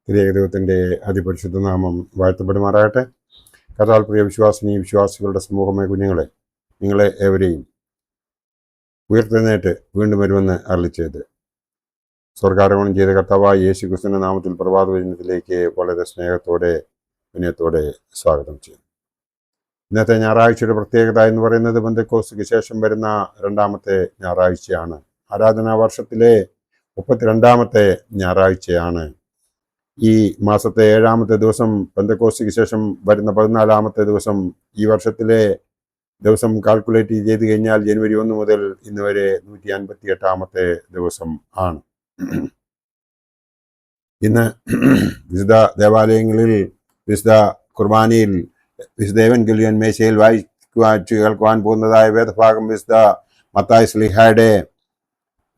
ദൈവത്തിൻ്റെ അതിപരിശുദ്ധ നാമം വാഴ്ത്തപ്പെടുമാറാകട്ടെ. കർത്താവിൽ പ്രിയ വിശ്വാസികളുടെ സമൂഹമായ കുഞ്ഞുങ്ങളെ, നിങ്ങളെ ഏവരെയും ഉയർത്തെഴുന്നേറ്റ് വീണ്ടും വരുമെന്ന് അരുളിച്ചെയ്ത് സ്വർഗാരോഹണം ചെയ്ത കർത്താവായ യേശുക്രിസ്തുവിന്റെ നാമത്തിൽ പ്രഭാത വചനത്തിലേക്ക് വളരെ സ്നേഹത്തോടെ വിനയത്തോടെ സ്വാഗതം ചെയ്യും. ഇന്നത്തെ ഞായറാഴ്ചയുടെ പ്രത്യേകത എന്ന് പറയുന്നത് പെന്തക്കോസ്തിക്ക് ശേഷം വരുന്ന രണ്ടാമത്തെ ഞായറാഴ്ചയാണ്. ആരാധനാ വർഷത്തിലെ 32ാമത്തെ ഞായറാഴ്ചയാണ്. ഈ മാസത്തെ 7ാമത്തെ ദിവസം, പെന്തക്കോസ്തിക്ക് ശേഷം വരുന്ന 14ാമത്തെ ദിവസം. ഈ വർഷത്തിലെ ദിവസം കാൽക്കുലേറ്റ് ചെയ്ത് കഴിഞ്ഞാൽ ജനുവരി 1 മുതൽ ഇന്ന് വരെ 158ാമത്തെ ദിവസം ആണ്. ഇന്ന് വിശുദ്ധ ദേവാലയങ്ങളിൽ, വിശുദ്ധ കുർബാനയിൽ, വിശുദ്ധ ഏവൻഗേലിയൻ മേശയിൽ കേൾക്കുവാൻ പോകുന്നതായ വേദഭാഗം വിശുദ്ധ മത്തായി ശ്ലീഹായുടെ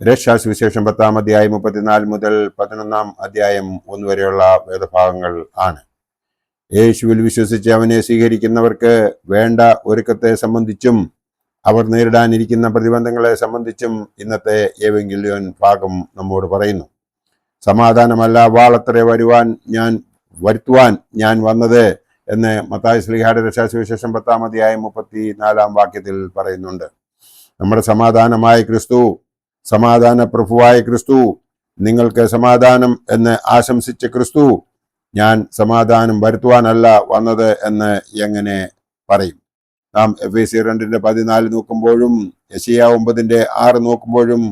രക്ഷാസുവിശേഷം 10-ാം അധ്യായം 34 മുതൽ 11-ാം അധ്യായം 1 വരെയുള്ള വേദഭാഗങ്ങൾ ആണ്. യേശുവിൽ വിശ്വസിച്ച് അവനെ സ്വീകരിക്കുന്നവർക്ക് വേണ്ട ഒരുക്കത്തെ സംബന്ധിച്ചും അവർ നേരിടാനിരിക്കുന്ന പ്രതിബന്ധങ്ങളെ സംബന്ധിച്ചും ഇന്നത്തെ ഏവൻഗേലിയൻ ഭാഗം നമ്മോട് പറയുന്നു. സമാധാനമല്ല, വാളത്രേ വരുത്തുവാൻ ഞാൻ വന്നത് എന്ന് മത്തായി ശ്ലീഹായുടെ രക്ഷാസുവിശേഷം 10-ാം അധ്യായം 34-ാം വാക്യത്തിൽ പറയുന്നുണ്ട്. നമ്മുടെ സമാധാനമായ ക്രിസ്തു, സമാധാന പ്രഭുവായ ക്രിസ്തു, നിങ്ങൾക്ക് സമാധാനം എന്ന് ആശംസിച്ച ക്രിസ്തു, ഞാൻ സമാധാനം വരുത്തുവാനല്ല വന്നത് എന്ന് എങ്ങനെ പറയും? നാം എഫേസ്യർ 2:14 നോക്കുമ്പോഴും, യെശയ്യാ 9:6 നോക്കുമ്പോഴും,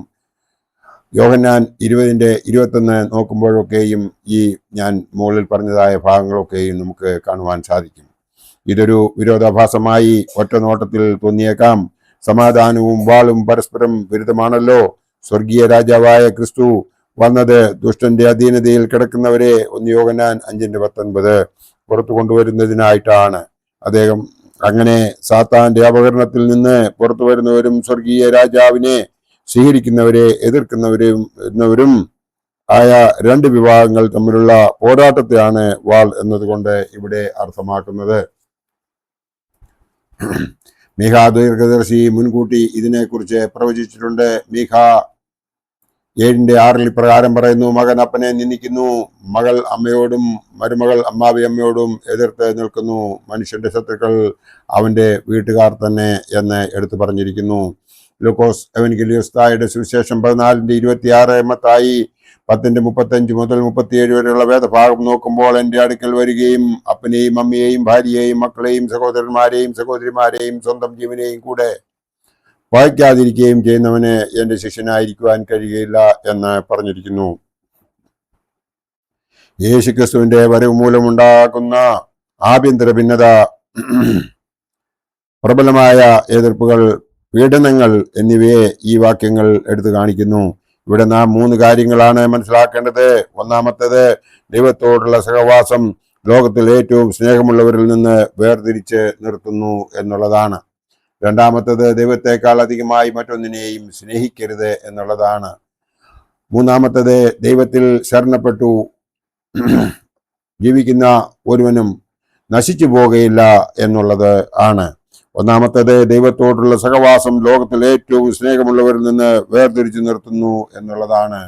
യോഹന്നാൻ 20:21 നോക്കുമ്പോഴൊക്കെയും ഈ ഞാൻ മുകളിൽ പറഞ്ഞതായ ഭാഗങ്ങളൊക്കെയും നമുക്ക് കാണുവാൻ സാധിക്കും. ഇതൊരു വിരോധാഭാസമായി ഒറ്റ നോട്ടത്തിൽ തോന്നിയേക്കാം. സമാധാനവും വാളും പരസ്പരം വിരുദ്ധമാണല്ലോ. സ്വർഗീയ രാജാവായ ക്രിസ്തു വന്നത് ദുഷ്ടന്റെ അധീനതയിൽ കിടക്കുന്നവരെ, 1 യോഹന്നാൻ 5:19 പുറത്തു കൊണ്ടുവരുന്നതിനായിട്ടാണ്. അദ്ദേഹം അങ്ങനെ സാത്താന്റെ അപകടത്തിൽ നിന്ന് പുറത്തു വരുന്നവരും സ്വർഗീയ രാജാവിനെ സ്വീകരിക്കുന്നവരെ എതിർക്കുന്നവരും ആയ രണ്ട് വിഭാഗങ്ങൾ തമ്മിലുള്ള പോരാട്ടത്തെയാണ് വാൾ എന്നതുകൊണ്ട് ഇവിടെ അർത്ഥമാക്കുന്നത്. മീഖ ദീർഘദർശി മുൻകൂട്ടി ഇതിനെക്കുറിച്ച് പ്രവചിച്ചിട്ടുണ്ട്. മീഖ 7:6 ഇപ്രകാരം പറയുന്നു: മകൻ അപ്പനെ നിന്ദിക്കുന്നു, മകൾ അമ്മയോടും മരുമകൾ അമ്മാവി അമ്മയോടും എതിർത്ത് നിൽക്കുന്നു. മനുഷ്യന്റെ ശത്രുക്കൾ അവന്റെ വീട്ടുകാർ തന്നെ എന്ന് എടുത്തു പറഞ്ഞിരിക്കുന്നു. ലൂക്കോസ് എവൻഗേലിയോസ്തായുടെ സുവിശേഷം 14:26, മത്തായി 10:35 മുതൽ 37 വരെയുള്ള വേദഭാഗം നോക്കുമ്പോൾ, എൻ്റെ അടുക്കൽ വരികയും അപ്പനെയും അമ്മയെയും ഭാര്യയെയും മക്കളെയും സഹോദരന്മാരെയും സഹോദരിമാരെയും സ്വന്തം ജീവനെയും കൂടെ വായിക്കാതിരിക്കുകയും ചെയ്യുന്നവന് എൻ്റെ ശിഷ്യനായിരിക്കുവാൻ കഴിയുകയില്ല എന്ന് പറഞ്ഞിരിക്കുന്നു. യേശുക്രിസ്തുവിന്റെ വരവ് മൂലമുണ്ടാകുന്ന ആഭ്യന്തര ഭിന്നത, പ്രബലമായ എതിർപ്പുകൾ, പീഡനങ്ങൾ എന്നിവയെ ഈ വാക്യങ്ങൾ എടുത്തു കാണിക്കുന്നു. ഇവിടെ നാം 3 കാര്യങ്ങളാണ് മനസ്സിലാക്കേണ്ടത്. ഒന്നാമത്തേത്, ദൈവത്തോടുള്ള സഹവാസം ലോകത്തിൽ ഏറ്റവും സ്നേഹമുള്ളവരിൽ നിന്ന് വേർതിരിച്ച് നിർത്തുന്നു എന്നുള്ളതാണ്. രണ്ടാമത്തേത്, ദൈവത്തെക്കാൾ അധികമായി മറ്റൊന്നിനെയും സ്നേഹിക്കരുത് എന്നുള്ളതാണ്. മൂന്നാമത്തേത്, ദൈവത്തിൽ ശരണപ്പെട്ടു ജീവിക്കുന്ന ഒരുവനും നശിച്ചു പോകുകയില്ല എന്നുള്ളത് ആണ്. ഒന്നാമത്തേത്, ദൈവത്തോടുള്ള സഹവാസം ലോകത്തിൽ ഏറ്റവും സ്നേഹമുള്ളവരിൽ നിന്ന് വേർതിരിച്ചു നിർത്തുന്നു എന്നുള്ളതാണ്.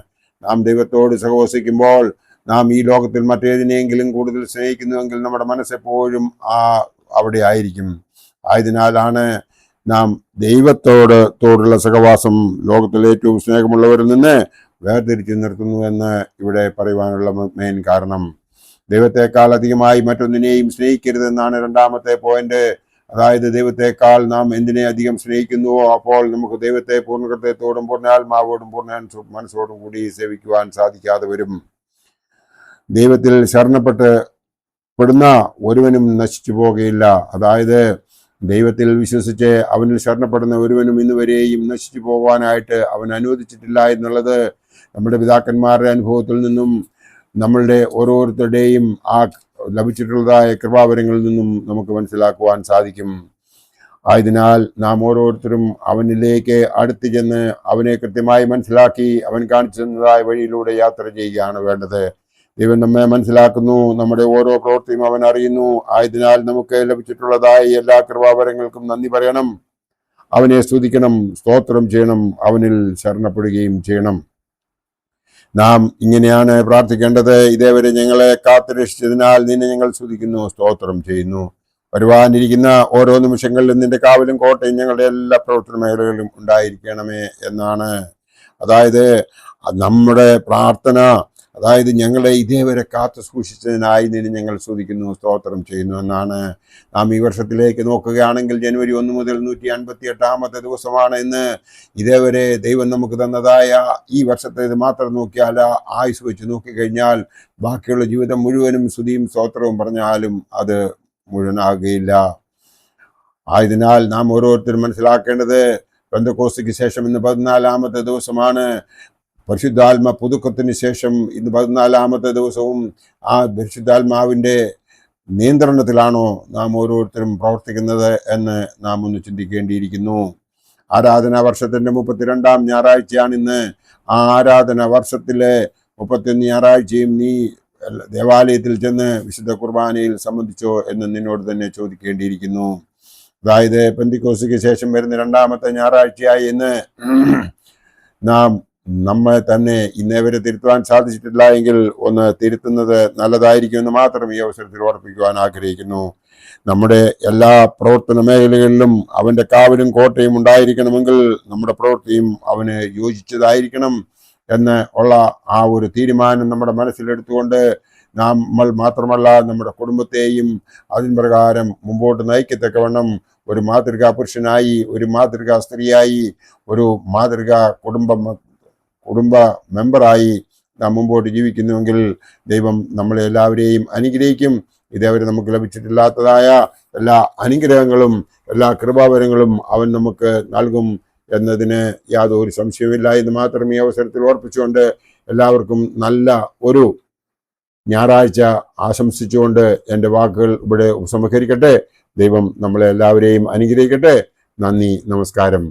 നാം ദൈവത്തോട് സഹവസിക്കുമ്പോൾ നാം ഈ ലോകത്തിൽ മറ്റേതിനെങ്കിലും കൂടുതൽ സ്നേഹിക്കുന്നുവെങ്കിൽ നമ്മുടെ മനസ്സെപ്പോഴും അവിടെ ആയിരിക്കും. ആയതിനാലാണ് നാം ദൈവത്തോടുള്ള സഹവാസം ലോകത്തിൽ ഏറ്റവും സ്നേഹമുള്ളവരിൽ നിന്ന് വേർതിരിച്ചു നിർത്തുന്നു എന്ന് ഇവിടെ പറയുവാനുള്ള മെയിൻ കാരണം. ദൈവത്തെക്കാൾ അധികമായി മറ്റൊന്നിനെയും സ്നേഹിക്കരുതെന്നാണ് രണ്ടാമത്തെ പോയിന്റ്. അതായത്, ദൈവത്തെക്കാൾ നാം എന്തിനെ അധികം സ്നേഹിക്കുന്നുവോ അപ്പോൾ നമുക്ക് ദൈവത്തെ പൂർണ്ണ ഹൃദയത്തോടും പൂർണ്ണ ആത്മാവോടും പൂർണ്ണ മനസ്സോടും കൂടി സേവിക്കുവാൻ സാധിക്കാതെ വരും. ദൈവത്തിൽ ശരണപ്പെടുന്ന ഒരുവനും നശിച്ചു പോകുകയില്ല. അതായത്, ദൈവത്തിൽ വിശ്വസിച്ച് അവനിൽ ശരണപ്പെടുന്ന ഒരുവനും ഇന്നുവരെയും നശിച്ചു പോകാനായിട്ട് അവൻ അനുവദിച്ചിട്ടില്ല എന്നുള്ളത് നമ്മുടെ പിതാക്കന്മാരുടെ അനുഭവത്തിൽ നിന്നും നമ്മളുടെ ഓരോരുത്തരുടെയും ലഭിച്ചിട്ടുള്ളതായ കൃപാവരങ്ങളിൽ നിന്നും നമുക്ക് മനസ്സിലാക്കുവാൻ സാധിക്കും. ആയതിനാൽ നാം ഓരോരുത്തരും അവനിലേക്ക് അടുത്ത് ചെന്ന് അവനെ കൃത്യമായി മനസ്സിലാക്കി അവൻ കാണിച്ചു തന്നതായ വഴിയിലൂടെ യാത്ര ചെയ്യുകയാണ് വേണ്ടത്. ദൈവം നമ്മെ മനസ്സിലാക്കുന്നു, നമ്മുടെ ഓരോ പ്രവൃത്തിയും അവൻ അറിയുന്നു. ആയതിനാൽ നമുക്ക് ലഭിച്ചിട്ടുള്ളതായ എല്ലാ കൃപാവരങ്ങൾക്കും നന്ദി പറയണം, അവനെ സ്തുതിക്കണം, സ്തോത്രം ചെയ്യണം, അവനിൽ ശരണപ്പെടുകയും ചെയ്യണം. നാം ഇങ്ങനെയാണ് പ്രാർത്ഥിക്കേണ്ടത്: ഇതേവരെ ഞങ്ങളെ കാത്തുരക്ഷിച്ചതിനാൽ നിന്നെ ഞങ്ങൾ സ്തുതിക്കുന്നു, സ്തോത്രം ചെയ്യുന്നു. വരുവാനിരിക്കുന്ന ഓരോ നിമിഷങ്ങളിലും നിന്റെ കാവലും കോട്ടയും ഞങ്ങളുടെ എല്ലാ പ്രവർത്തന മേഖലകളിലും ഉണ്ടായിരിക്കണമേ എന്നാണ്. അതായത് നമ്മുടെ പ്രാർത്ഥന, അതായത് ഞങ്ങളെ ഇതേവരെ കാത്തു സൂക്ഷിച്ചതിനായി നിന്നെ ഞങ്ങൾ സ്തുതിക്കുന്നു, സ്തോത്രം ചെയ്യുന്നു എന്നാണ്. നാം ഈ വർഷത്തിലേക്ക് നോക്കുകയാണെങ്കിൽ ജനുവരി 1 മുതൽ 158 ദിവസമാണ് ഇന്ന്. ഇതേവരെ ദൈവം നമുക്ക് തന്നതായ ഈ വർഷത്തേത് മാത്രം നോക്കിയാൽ, ആയുസ് വെച്ച് നോക്കിക്കഴിഞ്ഞാൽ ബാക്കിയുള്ള ജീവിതം മുഴുവനും സ്തുതിയും സ്തോത്രവും പറഞ്ഞാലും അത് മുഴുവനാകുകയില്ല. ആയതിനാൽ നാം ഓരോരുത്തരും മനസ്സിലാക്കേണ്ടത്, പെന്തക്കോസ്തിക്ക് ശേഷം ഇന്ന് 14-ാമത്തെ ദിവസമാണ്. പരിശുദ്ധാത്മ പുതുക്കത്തിന് ശേഷം ഇന്ന് 14-ാമത്തെ ദിവസവും ആ പരിശുദ്ധാത്മാവിൻ്റെ നിയന്ത്രണത്തിലാണോ നാം ഓരോരുത്തരും പ്രവർത്തിക്കുന്നത് എന്ന് നാം ഒന്ന് ചിന്തിക്കേണ്ടിയിരിക്കുന്നു. ആരാധനാ വർഷത്തിന്റെ 32-ാം ഞായറാഴ്ചയാണ് ഇന്ന്. ആ ആരാധന വർഷത്തിലെ 31 ഞായറാഴ്ചയും നീ ദേവാലയത്തിൽ ചെന്ന് വിശുദ്ധ കുർബാനയിൽ സംബന്ധിച്ചോ എന്ന് നിന്നോട് തന്നെ ചോദിക്കേണ്ടിയിരിക്കുന്നു. അതായത് പെന്തിക്കോസ്തിക്ക് ശേഷം വരുന്ന 2-ാമത്തെ ഞായറാഴ്ചയായി ഇന്ന് നാം നമ്മെ തന്നെ ഇന്നേവരെ തിരുത്തുവാൻ സാധിച്ചിട്ടില്ല എങ്കിൽ ഒന്ന് തിരുത്തുന്നത് നല്ലതായിരിക്കുമെന്ന് മാത്രം ഈ അവസരത്തിൽ ഓർപ്പിക്കുവാൻ ആഗ്രഹിക്കുന്നു. നമ്മുടെ എല്ലാ പ്രവർത്തന മേഖലകളിലും അവൻ്റെ കാവലും കോട്ടയും ഉണ്ടായിരിക്കണമെങ്കിൽ നമ്മുടെ പ്രവൃത്തിയും അവന് യോജിച്ചതായിരിക്കണം എന്ന് ഉള്ള ആ ഒരു തീരുമാനം നമ്മുടെ മനസ്സിലെടുത്തുകൊണ്ട് നമ്മൾ മാത്രമല്ല നമ്മുടെ കുടുംബത്തെയും അതിൻ പ്രകാരം മുമ്പോട്ട് നയിക്കത്തക്കവണ്ണം ഒരു മാതൃകാ പുരുഷനായി, ഒരു മാതൃകാ സ്ത്രീയായി, ഒരു മാതൃകാ കുടുംബ മെമ്പറായി നാം മുമ്പോട്ട് ജീവിക്കുന്നുവെങ്കിൽ ദൈവം നമ്മളെ എല്ലാവരെയും അനുഗ്രഹിക്കും. ഇതേവരെ നമുക്ക് ലഭിച്ചിട്ടില്ലാത്തതായ എല്ലാ അനുഗ്രഹങ്ങളും എല്ലാ കൃപാവരങ്ങളും അവൻ നമുക്ക് നൽകും എന്നതിന് യാതൊരു സംശയമില്ല എന്ന് മാത്രം ഈ അവസരത്തിൽ ഓർപ്പിച്ചുകൊണ്ട് എല്ലാവർക്കും നല്ല ഒരു ഞായറാഴ്ച ആശംസിച്ചുകൊണ്ട് എൻ്റെ വാക്കുകൾ ഇവിടെ ഉപസംഹരിക്കട്ടെ. ദൈവം നമ്മളെ എല്ലാവരെയും അനുഗ്രഹിക്കട്ടെ. നന്ദി, നമസ്കാരം.